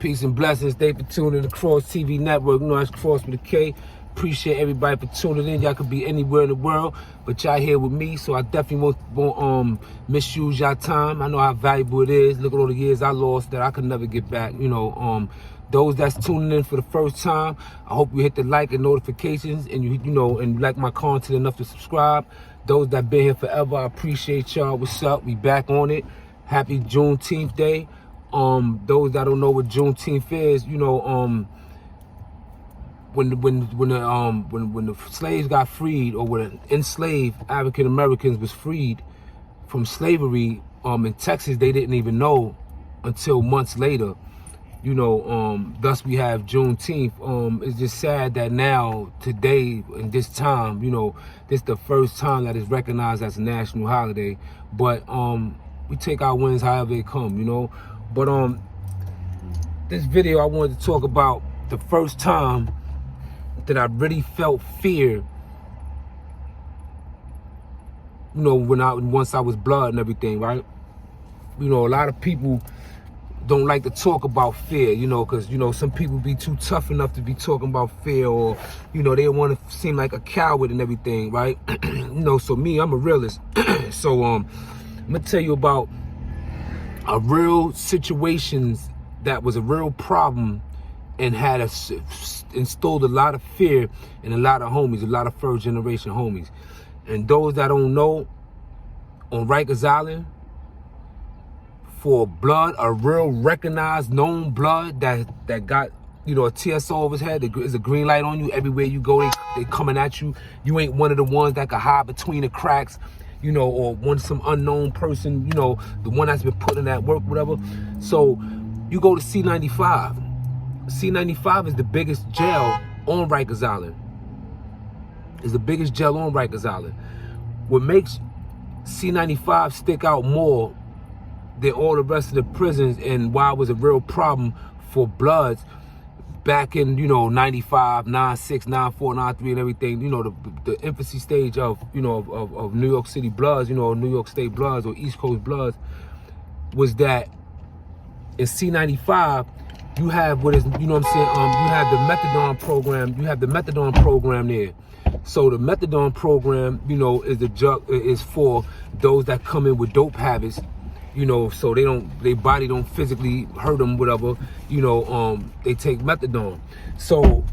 Peace and blessings. Stay for tuning in the Kross TV network. You know, that's Kross with a K. Appreciate everybody for tuning in. Y'all could be anywhere in the world, but y'all here with me, so I definitely won't misuse y'all time. I know how valuable it is. Look at all the years I lost that I could never get back. You know, those that's tuning in for the first time, I hope you hit the like and notifications, and you know, and like my content enough to subscribe. Those that been here forever, I appreciate y'all. What's up? We back on it. Happy Juneteenth Day. Those that don't know what Juneteenth is, you know, when the slaves got freed, or when enslaved African Americans was freed from slavery, in Texas, they didn't even know until months later. You know, thus we have Juneteenth. It's just sad that now, today, in this time, you know, this is the first time that it's recognized as a national holiday. But we take our wins however they come, you know. But this video, I wanted to talk about the first time that I really felt fear. You know, once I was blood and everything, right? You know, a lot of people don't like to talk about fear, you know, because, you know, some people be too tough enough to be talking about fear, or, you know, they want to seem like a coward and everything, right? You know, so me, I'm a realist. So I'm gonna tell you about a real situations that was a real problem and had installed a lot of fear in a lot of homies, a lot of first generation homies. And those that don't know, on Rikers Island, for blood, a real recognized, known blood that got, you know, a TSO over his head, there's a green light on you. Everywhere you go, they coming at you. You ain't one of the ones that can hide between the cracks, you know, or some unknown person, you know, the one that's been putting in that work, whatever. So you go to C95. C95 is the biggest jail on Rikers Island. It's the biggest jail on Rikers Island. What makes C95 stick out more than all the rest of the prisons, and why it was a real problem for Bloods back in, you know, 95, 96, 94, 93 and everything, you know, the infancy stage of, you know, of New York City Bloods, you know, New York State Bloods or East Coast Bloods, was that in C95, you have what is, you know what I'm saying, you have the methadone program, there. So the methadone program, you know, is for those that come in with dope habits, you know, so their body don't physically hurt them, whatever, you know, they take methadone. So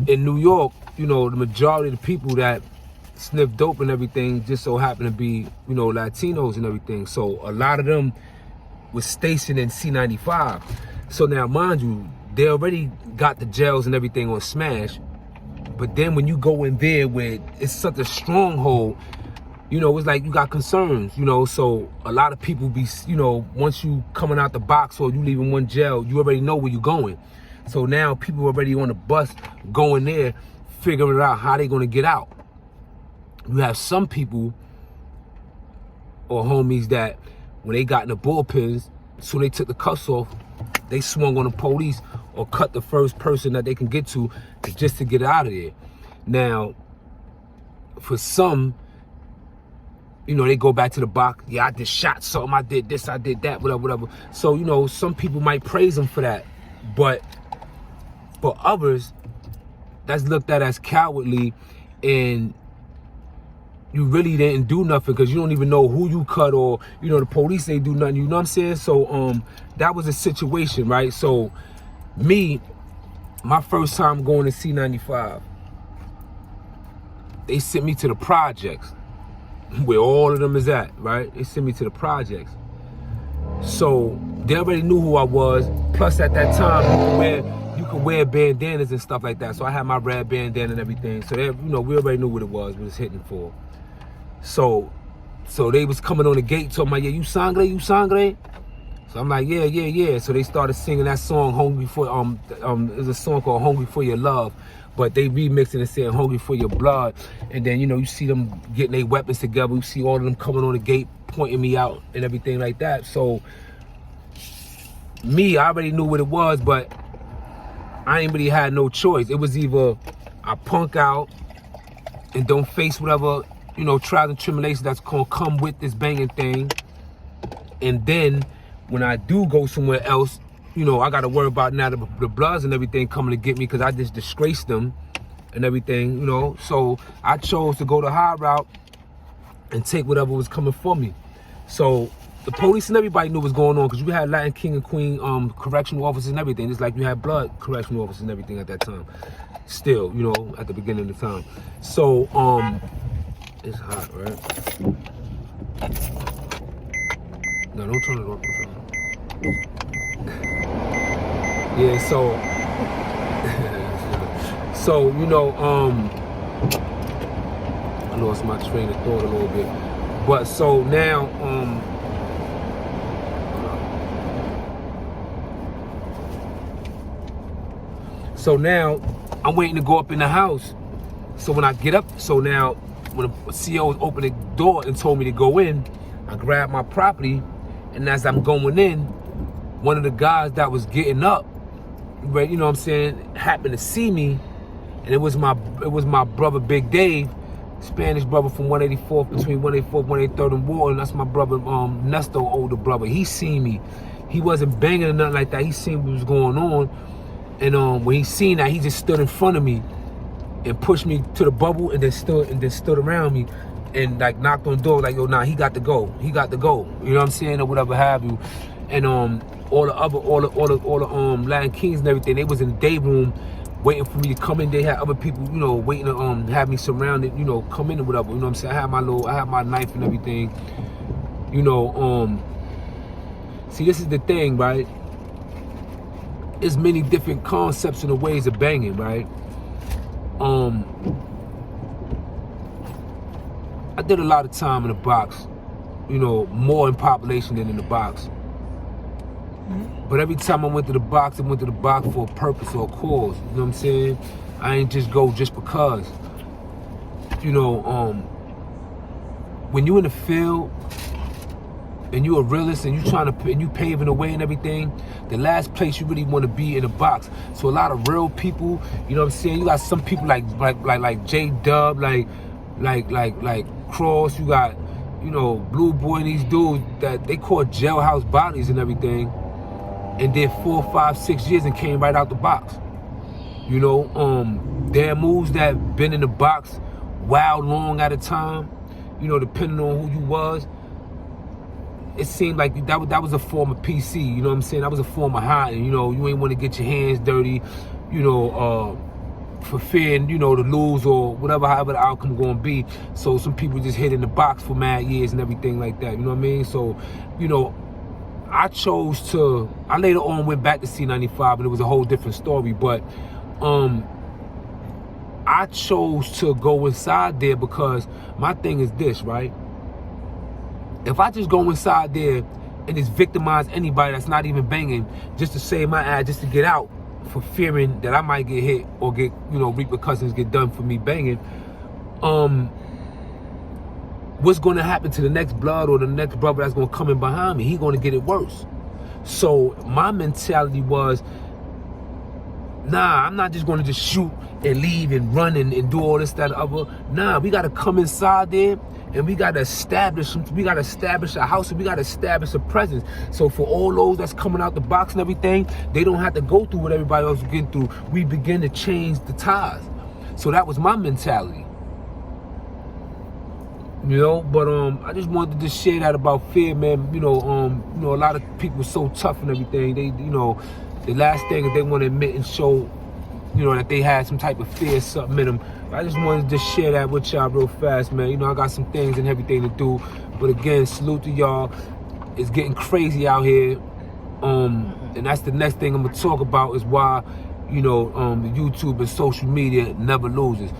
in New York, you know, the majority of the people that sniff dope and everything just so happen to be, you know, Latinos and everything. So a lot of them was stationed in C95. So now, mind you, they already got the jails and everything on smash. But then when you go in there where it's such a stronghold, you know, it's like you got concerns, you know. So a lot of people be, you know, once you coming out the box or you leaving one jail, you already know where you're going. So now people already on the bus going there, figuring out how they gonna get out. You have some people or homies that when they got in the bullpens, so they took the cuffs off, they swung on the police or cut the first person that they can get to just to get out of there. Now, for some, you know, they go back to the box. Yeah, I just shot something. I did this, I did that, whatever, whatever. So, you know, some people might praise them for that. But for others, that's looked at as cowardly, and you really didn't do nothing because you don't even know who you cut, or, you know, the police ain't do nothing. You know what I'm saying? So, that was a situation, right? So, me, my first time going to C95, they sent me to the projects, where all of them is at, right? They sent me to the projects. So they already knew who I was. Plus at that time, you could wear bandanas and stuff like that. So I had my red bandana and everything. So they, you know, we already knew what it was hitting for. So they was coming on the gate talking about, yeah, you sangre, you sangre? So I'm like, yeah. So they started singing that song, Hungry for, there's a song called Hungry for Your Love. But they remixed it and said Hungry for Your Blood. And then, you know, you see them getting their weapons together. You see all of them coming on the gate, pointing me out and everything like that. So me, I already knew what it was, but I ain't really had no choice. It was either I punk out and don't face whatever, you know, trials and tribulations that's gonna come with this banging thing. And then when I do go somewhere else, you know, I got to worry about now the Bloods and everything coming to get me because I just disgraced them and everything, you know. So I chose to go the high route and take whatever was coming for me. So the police and everybody knew what was going on because you had Latin King and Queen correctional officers and everything. It's like you had Blood correctional officers and everything at that time. Still, you know, at the beginning of the time. So, it's hot, right? No, don't turn it off. Yeah, so, you know, I lost my train of thought a little bit. But so now, I'm waiting to go up in the house. So when I get up, so now when the CO opened the door and told me to go in, I grabbed my property, and as I'm going in, one of the guys that was getting up, right, you know what I'm saying, happened to see me, and it was my brother Big Dave, Spanish brother from 184th, between 184th and 183rd and Walton. That's my brother Nestor, older brother. He seen me. He wasn't banging or nothing like that. He seen what was going on. And when he seen that, he just stood in front of me and pushed me to the bubble, and then stood around me and like knocked on the door like, yo, nah, he got to go. He got to go. You know what I'm saying? Or whatever have you. And all the Latin Kings and everything, they was in the day room waiting for me to come in. They had other people, you know, waiting to have me surrounded, you know, come in or whatever. You know what I'm saying? I had my knife and everything. You know, see, this is the thing, right? There's many different concepts and the ways of banging, right? I did a lot of time in the box, you know, more in population than in the box. But every time I went to the box for a purpose or a cause. You know what I'm saying? I ain't just go just because. You know, when you in the field and you a realist and you paving the way and everything, the last place you really want to be in a box. So a lot of real people, you know what I'm saying? You got some people like J-Dub, like Kross, you got, you know, Blue Boy and these dudes that they call jailhouse bodies and everything, and did 4, 5, 6 years and came right out the box. You know, there are moves that been in the box wild long at a time, you know, depending on who you was. It seemed like that was a form of PC, you know what I'm saying? That was a form of hiding, you know, you ain't want to get your hands dirty, you know, for fearing, you know, to lose or whatever, however the outcome gonna be. So some people just hid in the box for mad years and everything like that, you know what I mean? So, you know, I later on went back to C95 and it was a whole different story, but I chose to go inside there because my thing is this, right? If I just go inside there and just victimize anybody that's not even banging just to save my ass, just to get out for fearing that I might get hit or get, you know, repercussions get done for me banging, what's going to happen to the next blood or the next brother that's going to come in behind me? He's going to get it worse. So my mentality was, nah, I'm not just going to just shoot and leave and run and do all this, that, and other. Nah, we got to come inside there and we got to establish a house, and we got to establish a presence. So for all those that's coming out the box and everything, they don't have to go through what everybody else is getting through. We begin to change the ties. So that was my mentality. You know, but I just wanted to just share that about fear, man. You know, a lot of people are so tough and everything. They, you know, the last thing is they want to admit and show, you know, that they had some type of fear or something in them. I just wanted to just share that with y'all real fast, man. You know, I got some things and everything to do. But again, salute to y'all. It's getting crazy out here. And that's the next thing I'm gonna talk about is why, you know, the YouTube and social media never loses.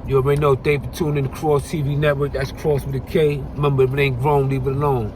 You already know, thank you for tuning in to Kross TV Network. That's Kross with a K. Remember, if it ain't grown, leave it alone.